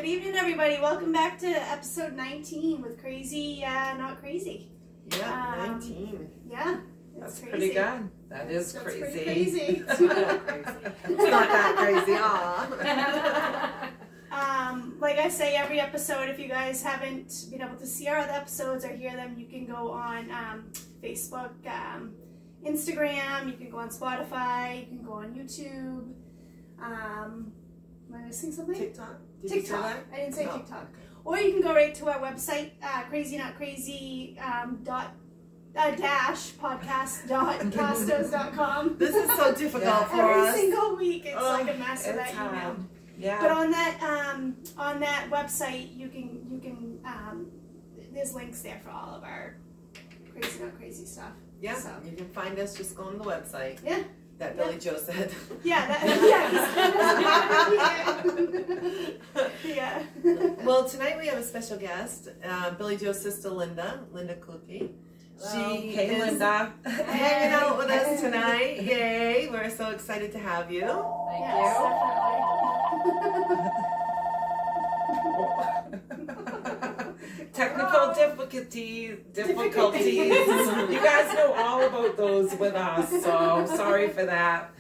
evening, everybody. Welcome back to episode 19 with Crazy, Not Crazy. Yeah, 19. Yeah, that's crazy. Pretty good. That is That's crazy. pretty crazy. It's not that crazy, like I say every episode, if you guys haven't been able to see our other episodes or hear them, you can go on Facebook, Instagram, you can go on Spotify, you can go on YouTube. Am I missing something? TikTok. Did TikTok. You say that? I didn't say No. TikTok. Or you can go right to our website, crazynotcrazy dash podcast.castos.com. This is so difficult for Every us. single week, it's like a mess with It's that email. hard. Yeah. But on that website, you can there's links there for all of our Crazy Not Crazy stuff. Yeah, So. you can find us just go on the website. Yeah. That Billy Joe said. Yeah. Yeah. Well, tonight we have a special guest, Billy Joe's sister Linda Kluge. She Hey, is Linda. hanging out with us tonight. Yay! We're so excited to have you. Thank Technical difficulties. You guys know all about those with us, so sorry for that.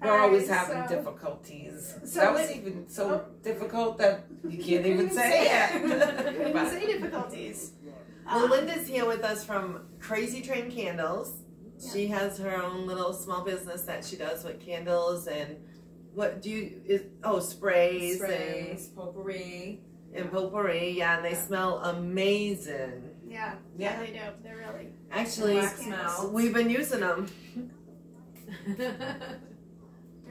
We're always having difficulties. That was even so difficult that you can't even say it. Couldn't even say difficulties. Well, Linda's here with us from Crazy Train Candles. Yeah. She has her own little small business that she does with candles and sprays potpourri. and potpourri. Yeah, and they smell amazing. Yeah, Yeah. they do. They're really Actually, Wax melt. we've been using them.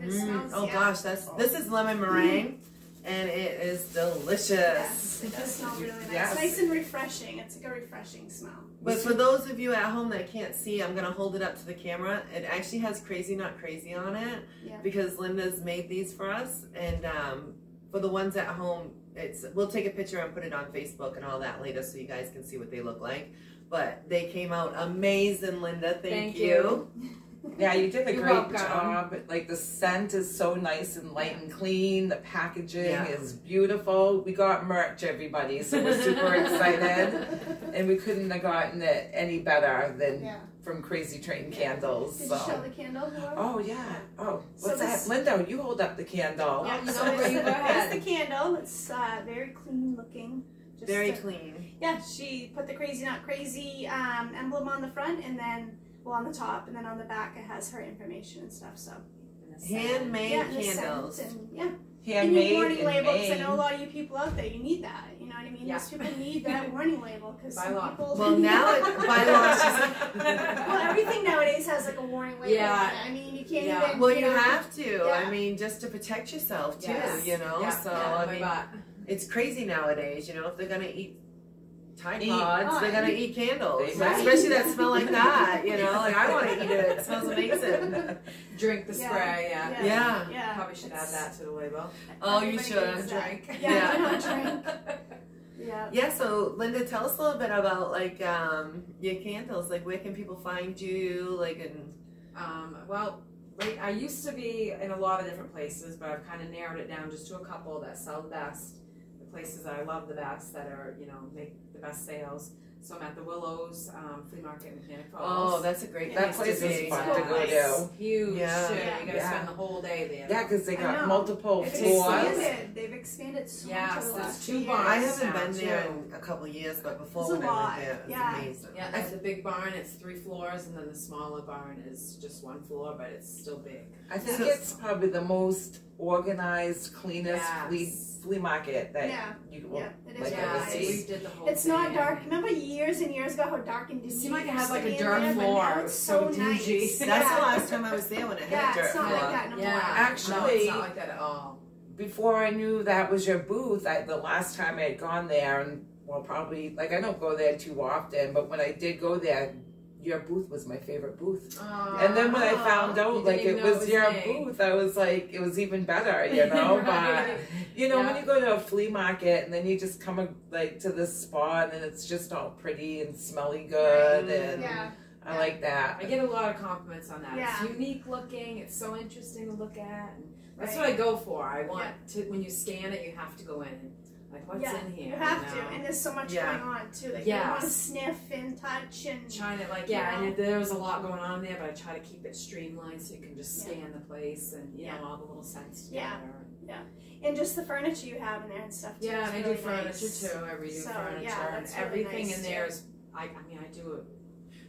It smells, Oh yeah. gosh, this is lemon meringue, and it is delicious. Yes, it does smell really nice. Yes. Nice and refreshing. It's like a refreshing smell. But for those of you at home that can't see, I'm gonna hold it up to the camera. It actually has Crazy Not Crazy on it Yeah. because Linda's made these for us, and for the ones at home, we'll take a picture and put it on Facebook and all that later so you guys can see what they look like. But they came out amazing, Linda. Thank you. Yeah, you did a You're great welcome. job. Like the scent is so nice and light and clean. The packaging Yeah. is beautiful. We got merch, everybody, so we're super excited. And we couldn't have gotten it any better than Yeah. from Crazy Train Candles. Did So. you show the candle? Laura? Oh yeah. Oh, So what's this- that? Linda, you hold up the candle. Yeah, you so know, it's, you go ahead. it's the candle. It's very clean looking. Just Very a- clean. Yeah, she put the Crazy Not Crazy emblem on the front and then, on the top, and then on the back it has her information and stuff, so. Handmade Yeah, and the candles. scent and, yeah. Handmade and your warning in label, 'cause I Maine. know a lot of you people out there, you need that, you know what I mean? Yeah. Most people need that warning label, because By some law. people... Well, now by law, Well, everything nowadays has like a warning label. Yeah. I mean, you can't Yeah. even... well, you know, have to. Yeah. I mean, just to protect yourself too. Yes. You know. Yeah. So Yeah, I my mean, butt. it's crazy nowadays. You know, if they're gonna eat Tide Eat. Pods, they're gonna eat candles, They might. especially that smell like that. You know, like I want to eat it. It smells amazing. Drink the Yeah. spray, yeah. Yeah. Yeah. Probably should add that to the label. Oh, you Everybody should. needs that. Drink. Yeah, Yeah. do not drink. Yeah. Yeah. So, Linda, tell us a little bit about like your candles. Like, where can people find you? Like, and Well, I used to be in a lot of different places, but I've kind of narrowed it down just to a couple that sell the best, the places that I love the best, that are, make the best sales. So I'm at the Willows Flea Market in Mechanic oh, Falls. that's a great That place place to be. is fun to go Nice. to. Huge Yeah. too. Yeah. You gotta Yeah. spend the whole day there. Yeah, because they I got know. multiple It's floors. expanded. They've expanded so much Yes, over the there's last 2 few years. bars. I haven't Now, been there too. in a couple of years, but before It's a when I lot. went there, it was Yeah. amazing. Yeah, that's the big barn. It's 3 floors, and then the smaller barn is just 1 floor, but it's still big. I think So- it's probably the most organized, cleanest Yes. flea market that Yeah. you will Yeah, it is like really ever nice. see. we did the whole It's thing. not dark. Remember years and years ago how dark and dingy It seemed like it had used like to a be in dirt there, but floor. now It it's was so so dingy. nice. That's Yeah. the last time I was there when it Yeah, had dirt it's not floor. like that no Yeah, more. no, Actually- it's not like that at all. Before I knew that was your booth, the last time I had gone there, and probably I don't go there too often, but when I did go there, your booth was my favorite booth. And then when I found You out didn't like even it know it was was your me. booth, I was like, it was even better, you know. But Right. you know, when Yeah. you go to a flea market and then you just come like to this spot and it's just all pretty and smelly good, and Yeah. I like that. I get a lot of compliments on that. Yeah. It's unique looking. It's so interesting to look at. And that's Right. what I go for. I want Yeah. to, when you scan it, you have to go in. Like, what's in here? You have know? to, and there's so much Yeah. going on too. Like you want to sniff and touch and trying to like and there was a lot going on there, but I try to keep it streamlined so you can just scan the place and you know all the little scents together. And just the furniture you have in there and stuff too. Yeah, and I really do furniture nice. too. I redo So, furniture yeah, and that's really everything nice in there too. is. I mean, I do it.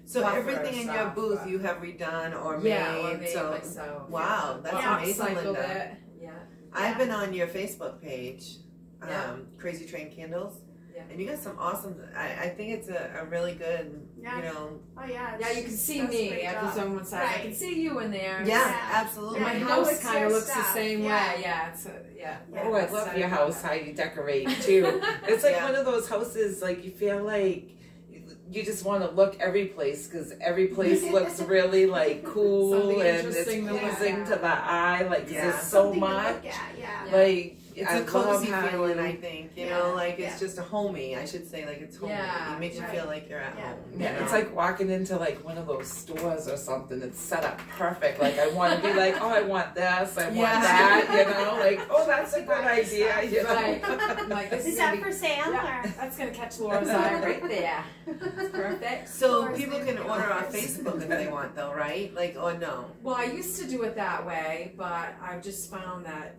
So Buffer everything in your stuff, booth but- you have redone or Yeah, or made. made So myself. wow, that's Yeah. amazing, Upcycled Linda. it. Yeah. I've been on your Facebook page, Yeah. Crazy Train Candles. Yeah. And you got some awesome. I think it's a really good. Yeah. You know. Oh yeah. Yeah, you can see that's a me great after job. someone says, I Right. can see you in there. Yeah, Yeah. absolutely. My Yeah, you know house it's kind your of looks stuff. the same Yeah. way. Yeah, it's yeah. Oh, I It's love set your up house, like how you decorate too. It's like Yeah. one of those houses, like you feel like you just want to look every place because every place looks really like cool Something and it's interesting to look pleasing at. to the eye. Like 'cause Yeah. there's so Something to much. look at, yeah. Like It's I a cozy love how feeling, you- I think. You Yeah. know, like Yeah. it's just a homey. I should say, like it's homey. Yeah, It makes you right. feel like you're at Yeah. home. Yeah, you it's know? like walking into like one of those stores or something. It's set up perfect. Like I want to be like, oh, I want this, I want Yeah. that. You know, like oh, that's a good Right. idea. You know? Right. I'm like, this Is gonna that be- for sale Yeah, or? that's gonna catch Laura's eye right there. It's perfect. So Doors people and can order on doors. Facebook if they want, though, right? Like, or no? Well, I used to do it that way, but I've just found that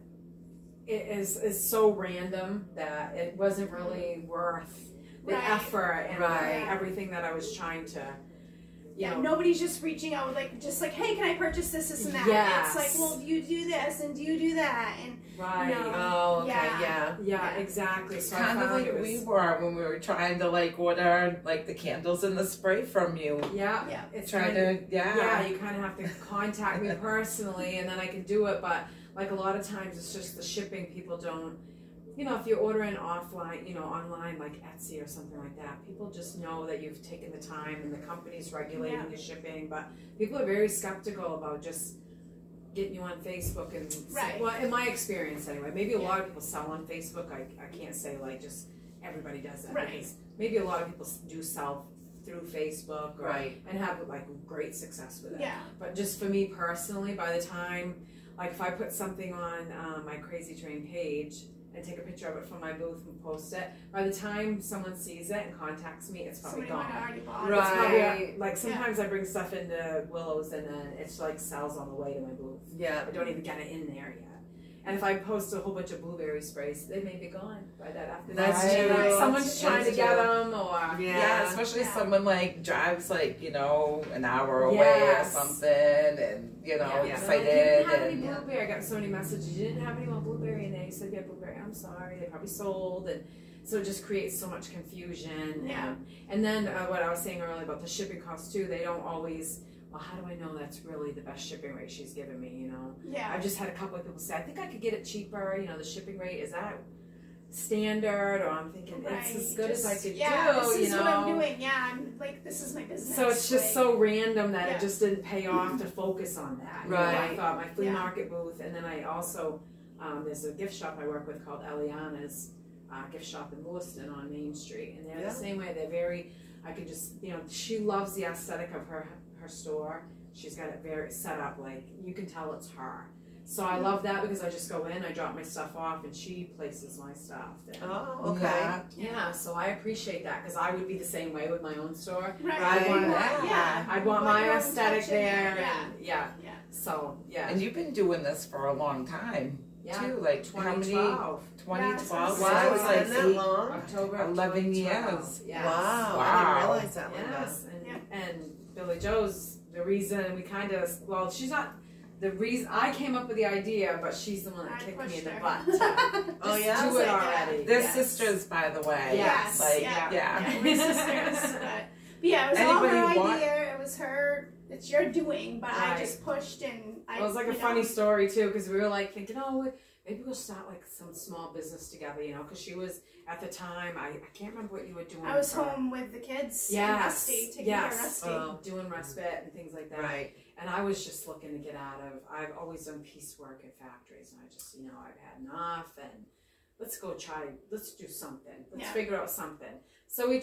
it is so random that it wasn't really worth the Right. effort and Right. everything that I was trying to, you Yeah, know. nobody's just reaching out with like just like, hey, can I purchase this and that? Yes. It's like, well, do you do this and do you do that? And Right. No. Oh, okay, Yeah. yeah. Yeah, exactly. So I Kind of found like it was, we were when we were trying to like order like the candles and the spray from you. yeah, Yeah. it's Trying kinda- to yeah, you kind of have to contact me personally, and then I can do it. But like a lot of times, it's just the shipping. People don't, you know, if you're ordering offline, you know, online like Etsy or something like that, people just know that you've taken the time and the company's regulating Yeah. the shipping. But people are very skeptical about just getting you on Facebook and Right. well, in my experience anyway. Maybe a lot of people sell on Facebook. I can't say like just everybody does that. Right. Because maybe a lot of people do sell through Facebook or, Right. and have like great success with it. yeah, But just for me personally, by the time, like if I put something on my Crazy Train page and take a picture of it from my booth and post it, by the time someone sees it and contacts me, it's probably somebody might gone. have already bought Right. It's it. probably, like sometimes I bring stuff into Willow's and then it's like sells on the way to my booth. Yeah. I don't even get it in there yet. And if I post a whole bunch of blueberry sprays, they may be gone by that afternoon. That's Right. true. Someone's That's trying to true. get them or Yeah, especially Yeah. someone like drives like, you know, an hour away Yes. or something and, you know, Yeah. Yeah. They're like, you excited. didn't have any and, blueberry. I got so many messages. You didn't have any more blueberry in there. You said you had blueberry. I'm sorry. They probably sold. And so it just creates so much confusion. Yeah. And then what I was saying earlier about the shipping costs too, they don't always, well, how do I know that's really the best shipping rate she's given me, you know? Yeah. I've just had a couple of people say, I think I could get it cheaper. You know, the shipping rate, is that standard? Or I'm thinking, it's as good as I could yeah, do, this you is know? what I'm doing. Yeah, I'm like, this is my business. So it's just like, so random that Yeah. it just didn't pay off to focus on that. You know, Right. I thought my flea Yeah. market booth, and then I also, there's a gift shop I work with called Eliana's gift shop in Lewiston on Main Street. And they're Yeah. the same way. They're very, I could just, you know, she loves the aesthetic of her store. She's got it very set up, like, you can tell it's her. So I love that because I just go in, I drop my stuff off, and she places my stuff. And, Oh, okay. Yeah. yeah, so I appreciate that because I would be the same way with my own store. Right. Right. Yeah. I'd want Like my your own aesthetic touch in there, Yeah. and yeah. Yeah. So yeah, And you've been doing this for a long time, yeah. too. Like, how many? 2012, 2012? Yeah, Wow, So it's it's been that like long? October of 11 2012. years. Yes. Wow. I Wow. didn't realize that, Linda. Yes, and, Yeah. and Billy Joe's the reason we kind of, well, she's not the reason I came up with the idea, but she's the one that I kicked me in pushed the her. butt. Oh, Just yeah? do it Yeah. already. They're Yes. sisters, by the way. Yes. Like, yeah. yeah. We're sisters. But yeah, it was all her Anybody want- idea. It was her. It's your doing, but I Right. just pushed and I. It was like a you know, funny story too, because we were like thinking, oh, maybe we'll start like some small business together, you know, because she was at the time, I can't remember what you were doing. I was for- home with the kids. Yes, And Rusty, taking care of yes. Rusty. doing respite and things like that. Right. And I was just looking to get out of, I've always done piecework at factories, and I just, you know, I've had enough, and let's do something. Let's Yeah. figure out something. So we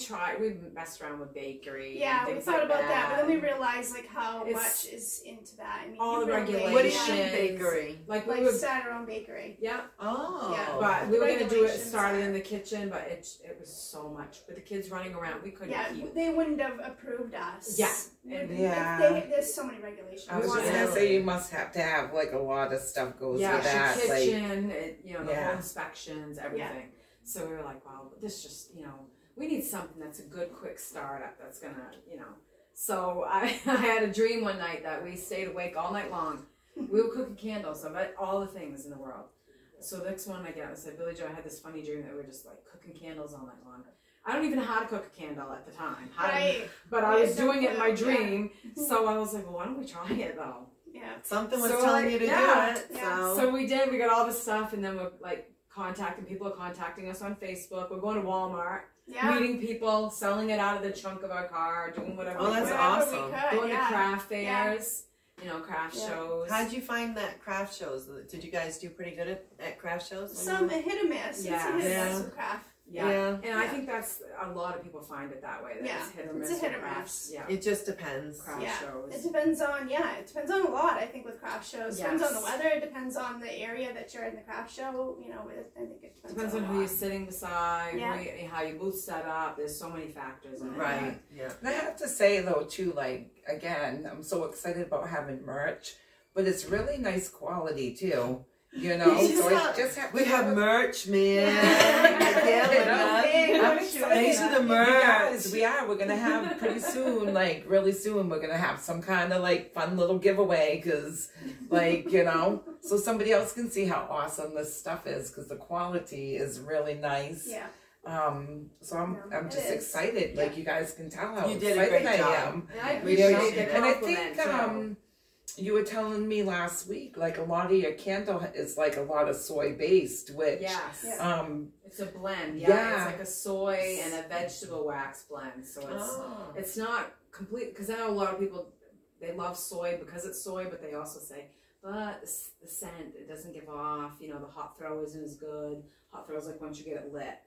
messed around with bakery. Yeah, and we things thought like about that, but then we and realized like how It's- much is into that. I mean, all you the really- regulations. What do you mean bakery? Like Like we were, start our own bakery. yeah. Oh. Yeah. But we were gonna do it Regulations started are- in the kitchen, but it was so much. With the kids running around, we couldn't Yeah, keep. they wouldn't have approved us. Yeah. If Yeah. there's so many regulations. I was just Really? gonna say you must have to have like a lot of stuff goes Yeah, with that. the Like, kitchen, the Yeah. whole inspections, everything. So we were like, wow, but this just, we need something that's a good, quick startup that's gonna, So I had a dream one night that we stayed awake all night long. We were cooking candles of all the things in the world. So the next one I said, Billy Joe, I had this funny dream that we were just like cooking candles all night long. I don't even know how to cook a candle at the time. Right. But I Yeah, was doing it in my yeah. dream. So I was like, well, why don't we try it though? Yeah. Something was So, telling you to yeah, do it. yeah. So we did. We got all this stuff, and then we're like people are contacting us on Facebook. We're going to Walmart, Yeah. meeting people, selling it out of the trunk of our car, doing whatever. Oh, we that's could. Wherever we awesome. could, Going to yeah. craft Yeah. fairs, craft Yeah. shows. How'd you find that craft shows? Did you guys do pretty good at craft shows? Some hit or miss. Yeah. It's a hit or Yeah. miss with craft. Yeah. And I Yeah. think that's a lot of people find it that way. That Yeah. it's hit or It's miss. a hit with or crafts. miss. Yeah. It just depends. Craft Yeah. shows. It depends on a lot. I think with craft shows, depends on the Yes. weather. It depends on the area that you're in the craft show. I think it Depends on on a who you're lot. sitting beside, Yeah. how your booth's set up. There's so many factors in it. Right. Yeah. and I have to say though too, like again, I'm so excited about having merch, but it's really nice quality too. Yeah. So I just have to We have merch, man. Yeah, Yeah, Big I'm merch. excited. Thanks for the You merch. guys, we're gonna have pretty soon, like really soon, we're gonna have some kind of like fun little giveaway, cause like so somebody else can see how awesome this stuff is, cause the quality is really nice. Yeah. So I'm It just is. excited. Like you guys can tell how You did a excited great I job. am. And I We appreciate appreciate the And I compliment, think you were telling me last week, like a lot of your candle is like a lot of soy based, which Yes. Yeah. It's a blend, Yeah. It's like a soy and a vegetable wax blend. So it's not complete, because I know a lot of people, they love soy because it's soy, but they also say, but the scent, it doesn't give off, the hot throw isn't as good. Hot throw is like once you get it lit.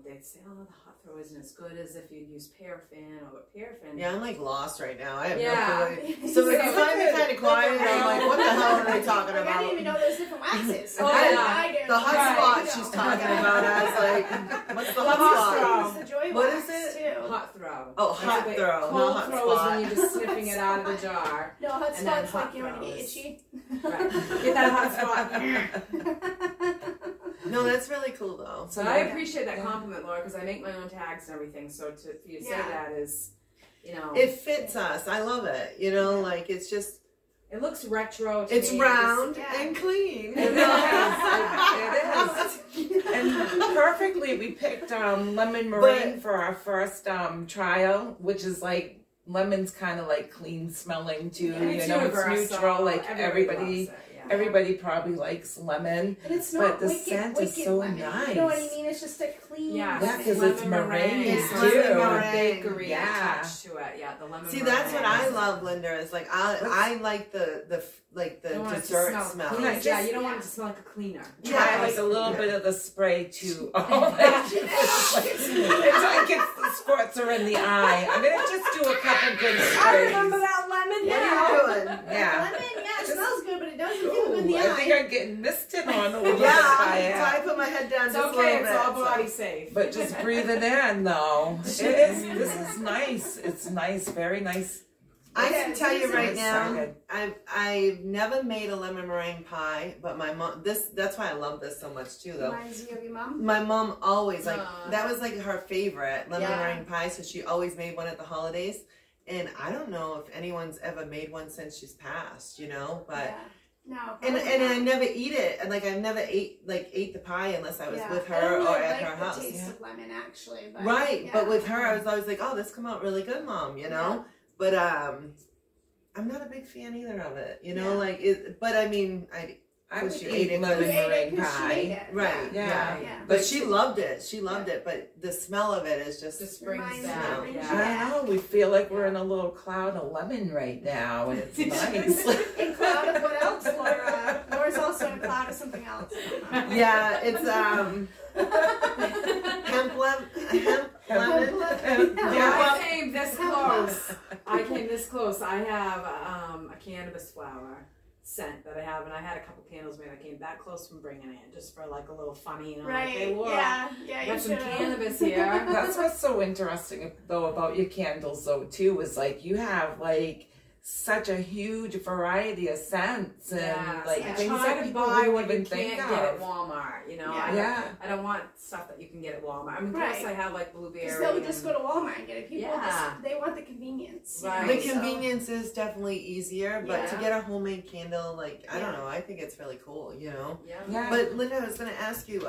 They'd say, oh, the hot throw isn't as good as if you use paraffin, but paraffin. Yeah, I'm like lost right now. I have Yeah. no clue. So if you find me kind of quiet, I'm like, what the hell are they talking Like, I didn't even about? know there's different waxes. Oh, I yeah. did. The hot Right. spot she's talking about. I was like, what's the hot hot spot? It's the joy What wax, is it? Too. Hot throw. Oh, That's hot what they- throw, Cold not hot throw is spot. when you're just sniffing it out of the jar. No, hot And then spot's hot like you want to get throws. itchy. Right. Get that hot spot. No, that's really cool though. So I appreciate that compliment, Laura, because I make my own tags and everything. So for you to say Yeah. that is, It fits us. I love it. Like it's just, it looks retro. To it's me. round Yeah. and clean. It is. And perfectly, we picked lemon meringue for our first trial, which is like lemon's kind of like clean smelling too. Yeah, It's neutral. Like everybody. loves it, yeah. Everybody probably likes lemon. And it's But not the wicked, scent is wicked so lemon. nice. You know what I mean? It's just a clean. Yeah, Yeah, 'cause lemon it's meringue It's too. lemon got a meringue. bakery Yeah. attached to it. Yeah, the lemon. See, that's what I meringue. love, Linda. Is like I like the You don't want it to dessert smell smell. clean. Yeah, Yeah, you don't want it to smell like a cleaner. Try Yeah. like a little bit of the spray too. Oh, Yeah. it's like the squirts are in the eye. I'm gonna just do a couple good sprays. I remember that lemon What now. are you doing? Yeah. Lemon, yeah, it Just- smells good, but it doesn't feel good in the Ooh, I think eye. I'm getting misted on a little bit Yeah, by so I it. put my head down It's just a okay. little It's bit. all so- body safe. But just breathe it in though. It is. This is nice. It's nice. Very nice. I can Yeah, tell you I'm right now, excited. I've never made a lemon meringue pie, but my mom, that's why I love this so much too though. Reminds you of your mom. My mom always, like, Aw. that was like her favorite lemon Yeah. meringue pie, so she always made one at the holidays. And I don't know if anyone's ever made one since she's passed, but Yeah. No. and probably and I not. never eat it, and like I never ate the pie unless I was Yeah. with I her don't or really at like her the house. taste Yeah. of lemon, actually. But, Right, yeah. but with her, I was always like, "Oh, this come out really good, Mom," Yeah. But I'm not a big fan either of it, Yeah. like it. But I mean, I So would she eat ate it lemon because- You ate it meringue 'cause she made pie. it. right, Yeah. Yeah. But she loved it. She loved it. But the smell of it is just. Just brings Reminds down. me. Yeah. I know. We feel like we're in a little cloud of lemon right now, and it's nice. In cloud of what else, Laura? Laura's also in a cloud of something else. I don't know. Yeah, it's hemp lemon. I came this close. I came this close. I have a cannabis flower scent that I have, and I had a couple candles made. I came that close from bringing it just for like a little funny, you know, Right. like, hey, Laura, Yeah, got you some should. cannabis here. That's what's so interesting though about your candles though too, is like you have like such a huge variety of scents and Yes, like I things try that to people buy wouldn't what you even think can't get at of. Walmart, you know. Yeah. I don't want stuff that you can get at Walmart. I mean, plus Right. I have like blueberry. Because they'll just go to Walmart and get it. People Yeah. just, they want the convenience. you Right. know, The so- convenience is definitely easier, but to Yeah. get a homemade candle, like, I don't Yeah. know, I think it's really cool, you know? Yeah. Yeah. But Linda, I was gonna ask you,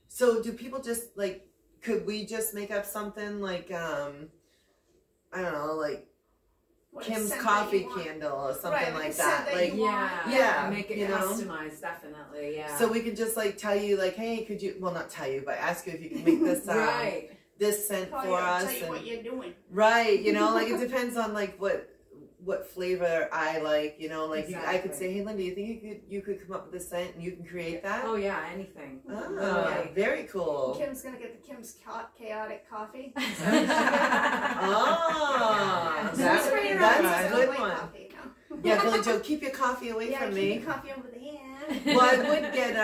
so do people just, like, could we just make up something like, I don't know, like what Kim's scent that coffee you want. candle or something Right, like the scent that? that Like, you Yeah. Yeah, Make it you know? customized, definitely. Yeah. so we could just, like, tell you, like, hey, could you, well, not tell you, but ask you if you can make this, right. this scent Tell for you, us. tell you and- what you're doing. Right, you know, like it depends on like what flavor I like, you know, like I could Exactly. say, hey Linda, you think you could come up with a scent and you can create that? Oh yeah, anything. Oh, Literally. very cool. Kim's gonna get the Kim's chaotic coffee. Oh, Yeah. that's Spray it around that's because I a don't good like one. coffee, no. Yeah, Billy Joe, keep your coffee away Yeah, from keep me. your coffee over the hand. Well, I would get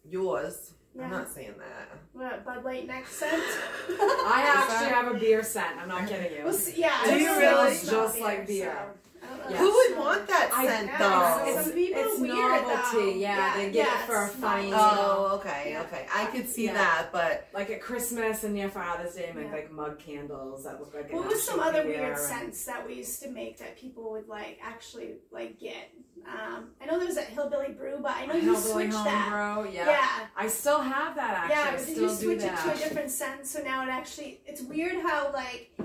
yours. Yeah. I'm not saying that. What, Bud Light next scent? I actually have a beer scent. I'm not kidding you. Well, see, yeah, Do it you smells really? Just like beer. So, I don't know Yeah. if Who it would smells- want that I- scent Yeah, though? some people it's weird, novelty. though. Yeah, they get it for a it's funny. novelty. Oh, okay, Yeah. okay. I could see Yeah. that, but Like at Christmas and near Father's Day, make Yeah. like mug candles that look like. What an was some actual other beer weird and- scents that we used to make that people would like actually like get? I know there was that Hillbilly Brew, but I know you Hillbilly switched that. Homebrew, yeah. Yeah. I still have that actually. Yeah, I but did still you do switch it that. to a different scent? So now it actually, it's weird how like there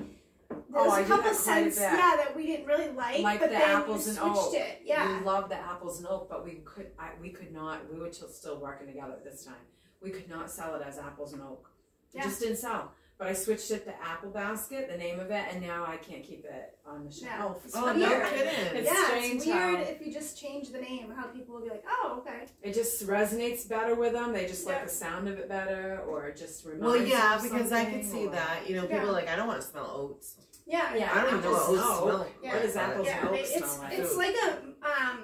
Oh, was I a do couple that quite a scents, bit. yeah, that we didn't really like, Like but the then apples you and switched oak. it. Yeah, We love the apples and oak, but we could not. We were still working together at this time. We could not sell it as apples and oak. It Yeah. just didn't sell. But I switched it to Apple Basket, the name of it, and now I can't keep it on the shelf. It's oh, no weird. kidding. It's yeah, strange it's weird how- if you just change the name. How people will be like, oh, okay. It just resonates better with them. They just like Yeah. the sound of it better, or it just reminds Well, yeah, them of because I could something, see or- that. You know, people Yeah. are like, I don't want to smell oats. Yeah, Yeah. I don't even know what apples oats and smell. oak. Yeah. What is apples Yeah, and oak it's smell like? it's like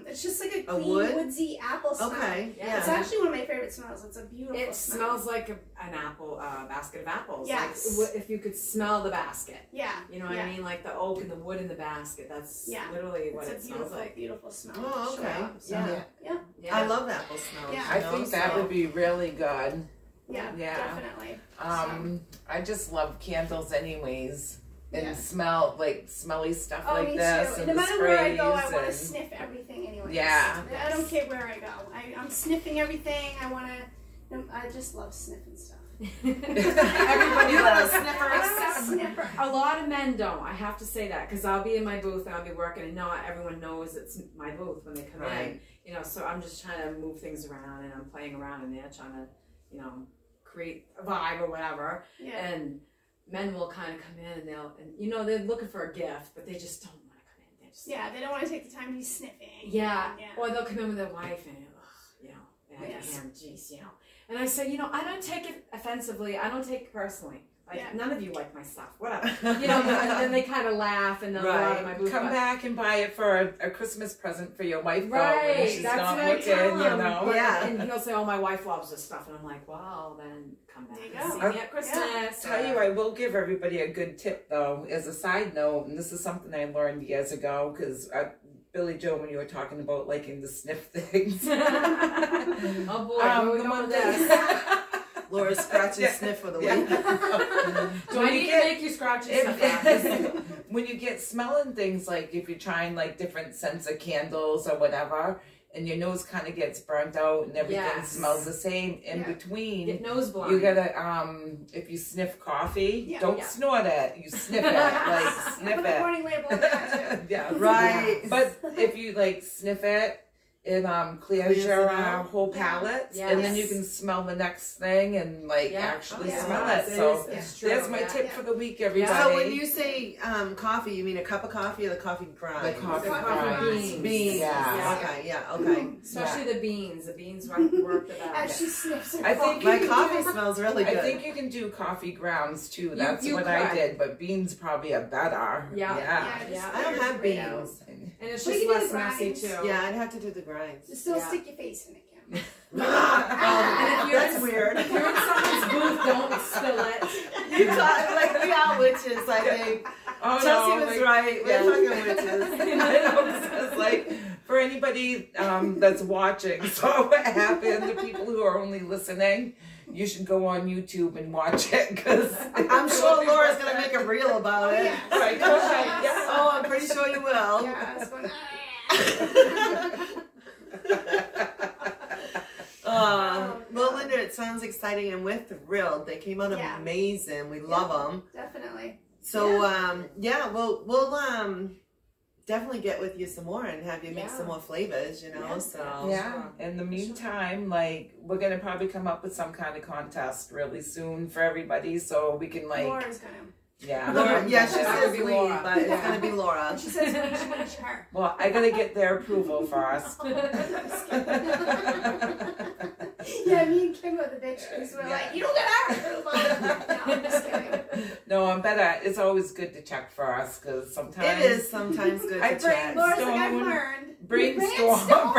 it's just like a A clean wood? woodsy apple smell. Okay, Yeah. It's yeah. actually one of my favorite smells. It's a beautiful It smell. smells like an apple basket of apples. Yes. Like if you could smell the basket. Yeah. You know what Yeah. I mean? Like the oak and the wood in the basket. That's Yeah. literally what It's it a smells beautiful, like. beautiful smell. Oh, for okay. sure. So, Yeah. yeah. I love apple smells. Yeah. I you know, think that so- would be really good. Yeah, Yeah. definitely. I just love candles anyways. And Yeah. smell like smelly stuff Oh, like me this too. and No the matter where I go, I sprays want to and- sniff everything anyway. Yeah. I don't care where I go. I'm sniffing everything. I want to. I just love sniffing stuff. Everybody You loves have a sniffer. I'm a sniffer. A lot of men don't. I have to say that because I'll be in my booth and I'll be working, and not everyone knows it's my booth when they come in. Right. You know, so I'm just trying to move things around and I'm playing around in there, trying to, you know, create a vibe or whatever. Yeah. And men will kind of come in and they're looking for a gift, but they just don't want to come in. They just Yeah, they don't want to take the time to be sniffing. Yeah. Yeah. Or they'll come in with their wife and, you know, and Yes. geez, you know. And I say, you know, I don't take it offensively. I don't take it personally. Like, Yeah. none of you like my stuff. Whatever. You know, and then they kind of laugh and they'll go out of my booth. Come but- back and buy it for a Christmas present for your wife though, Right, when she's that's not what I looking, tell you him. know. But- Yeah. And he'll say, oh, my wife loves this stuff. And I'm like, well, then come back There you and go. see me at Christmas. Tell you, I will give everybody a good tip though, as a side note, and this is something I learned years ago because Billy Joe, when you were talking about liking to sniff things. Oh, boy, where we the going one with this? Laura's scratch and sniff for the week. Do I need to make you scratch your stuff out? When you get smelling things, like if you're trying like different scents of candles or whatever, and your nose kind of gets burnt out and everything Yes. smells the same in Yeah. between. Get nose blind. You gotta, if you sniff coffee, Yeah. don't Yeah. snort it. You sniff it, like I sniff put the it. warning label on that too. Yeah, Right. But if you like sniff it, It clears Clears your it out. whole palate, Yeah. and then you Yes. can smell the next thing and like Yeah. actually Oh, yeah. smell Yes, it. So it's true. there's my Yeah. tip Yeah. for the week, everybody. So when you say coffee, you mean a cup of coffee or the coffee grind? The coffee Coffee grind. beans. Beans. Yeah. Okay. Yeah. Okay. Especially the beans. The beans work the As best. she sniffs her I think My you can coffee do- smells really good. I think you can do coffee grounds too. That's you what I could. did, but beans probably are better. Yeah. Yeah. I don't have Right out. beans. And it's Well, just you can less do messy grinds. too. Yeah, I'd have to do the grinds. Just still Yeah. stick your face in it, Kim. And if you're That's in- weird. If you're in someone's booth, don't spill it. You got like we are witches, I think. Oh, Chelsea no, was like- right. We're yeah. fucking witches. I know, 'cause it's like for anybody that's watching, so what happened to people who are only listening, you should go on YouTube and watch it because I'm sure Laura's gonna make a reel about it. Yeah. Right, go ahead. Yeah. Oh, I'm pretty sure you will. Yeah, it's going, Well, Linda, it sounds exciting, and we're thrilled. They came out Yeah. amazing. We love them. definitely. So, yeah, we'll definitely get with you some more and have you make Yeah. some more flavors. You know, Yeah. so Yeah. In the meantime, like we're gonna probably come up with some kind of contest really soon for everybody, so we can like Laura's gonna. yeah. Laura, yeah, she That says would be we, Laura. but it's Yeah. gonna be Laura. She says we should her. Well, I gotta get their approval first. Yeah, me and Kim were the bitches. We're Yeah. like, you don't get our approval. No, I'm just kidding. No, I'm better. It's always good to check first because sometimes It is sometimes good I to check. Laura's like, I've Stone. learned. brainstorm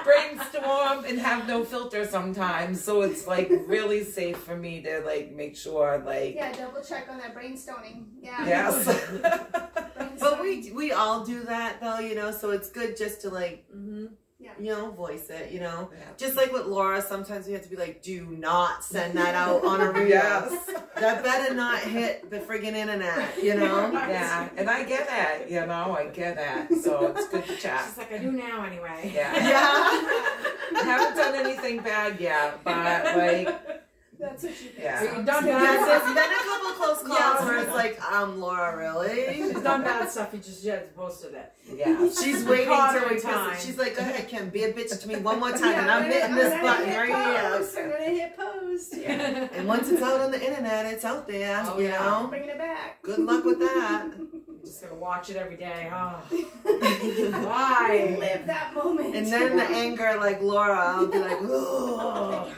brainstorm and have no filter sometimes, so it's like really safe for me to like make sure like Yeah, double check on that brainstorming. Yeah. yes. Brainstorming. But we all do that though, you know. So it's good just to like Mm-hmm. you know voice it, you know. Yeah. Just like with Laura, sometimes we have to be like, do not send that out on a reel. Yes. That better not hit the friggin' internet, you know. Yeah, and I get it, you know, I get it. So it's good to chat. She's like, I do now anyway. Yeah. Yeah. I haven't done anything bad yet, but like That's what you think. Yeah. So you've done Yeah, bad there's stuff. been a couple of close calls Yeah. where it's like, Laura, really? She's done bad stuff. You just yet posted it. yeah. She's waiting Caught till her we in press time. it. She's like, go ahead, Kim, be a bitch to me one more time, Yeah, and I'm hitting this gonna button hit right here. post. I'm gonna hit post. Yeah. And once it's out on the internet, it's out there, Oh, you yeah. know. Bringing it back. Good luck with that. Just gonna watch it every day. Oh, why? Live that moment. And then the anger, like Laura, I'll be like, oh.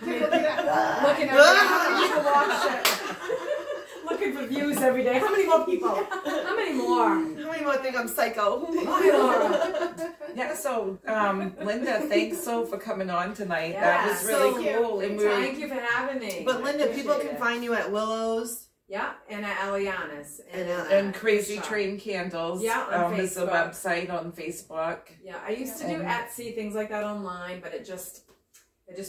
People do that. Looking at it. You watch it. Looking for views every day. How many more people? How many more? How many more think I'm psycho? Laura. Yeah, so Linda, thanks so for coming on tonight. Yeah, that was really so cool. And we're Thank you for having me. But Linda, people Appreciate can it. find you at Willow's. Yeah, and at Eliana's. and Crazy Shop. Train Candles. Yeah, on is the Facebook. website on Facebook. Yeah, I used to do And- Etsy, things like that online, but it just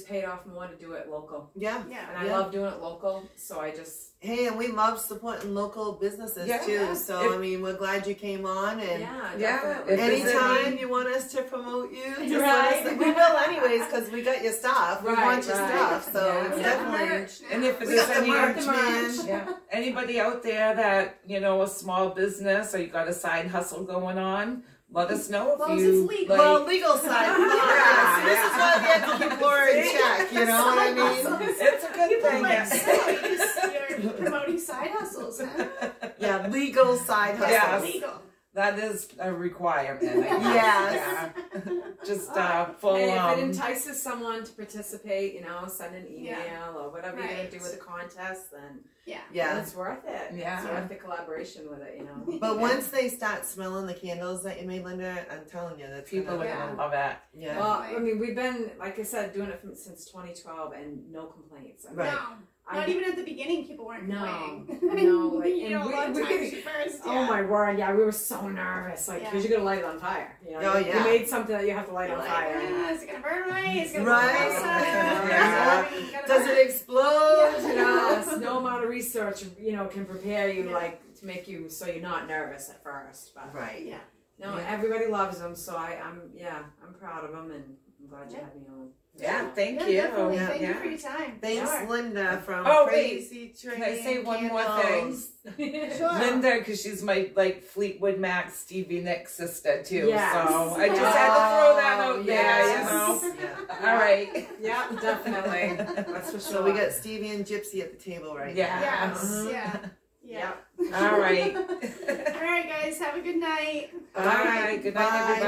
paid off more to do it local. Yeah. Yeah. And I Yeah. love doing it local, so I just Hey, and we love supporting local businesses Yeah. too. So If- I mean, we're glad you came on, and yeah, Yeah, definitely. if there's anytime any- you want us to promote you, just Right. let us. We will anyways because we got your stuff. We Right, want your right. stuff, so Yeah. it's Yeah. definitely. Merch now. And if We there's got the any merch, the man. merch. yeah, anybody out there that a small business or you got a side hustle going on, let us know As long if as you it's legal. like. Well, legal side. Yeah, This is why we have to keep Laura in check. You know what I mean? It's a good People thing. like yeah. say you're promoting side hustles, huh? Yeah, legal side hustle. Yes. Legal. That is a requirement. I guess. Yes. Yeah. Just full. And if it entices someone to participate, send an email Yeah. or whatever you're Right. gonna do with the contest, then Yeah. Yeah. it's worth it. Yeah. It's worth the collaboration with it, But once they start smelling the candles that you made, Linda, I'm telling you, that's people are gonna, Yeah. gonna love it. yeah. Well, I mean, we've been, like I said, doing it since 2012 and no complaints. I mean, Right. No. Not even at the beginning, people weren't No. complaining. No, like, you know, and a lot of we- times you first. Oh Yeah. my word, yeah, we were so nervous, like, Yeah. because you're gonna light it on fire. Oh, You yeah. made something that you have to light You're on like, fire. is it gonna burn right? Is it gonna Right. burn outside? Yeah. Is it gonna Does burn? it explode? Yeah. You know? Yes, no amount of research, can prepare you, Yeah. like, to make you so you're not nervous at first. But Right. Yeah. no, Yeah. everybody loves them, so I'm proud of them, and I'm glad you had me on. Yeah, thank Yeah, you. definitely. Yeah, Thank you yeah. for your time. Thanks, Sure. Linda from Oh, wait. Crazy Can Train I say one more thing? Candles. Sure. Linda, because she's my Fleetwood Mac, Stevie Nicks sister too. Yes. So I just had to throw that out there, yes. you know. Yeah. All right. Yeah, definitely. That's for sure. So we got Stevie and Gypsy at the table right Yeah. Yes. now. Yeah. Yeah. All right. All right, guys. Have a good night. All right. Good night, Bye. everybody.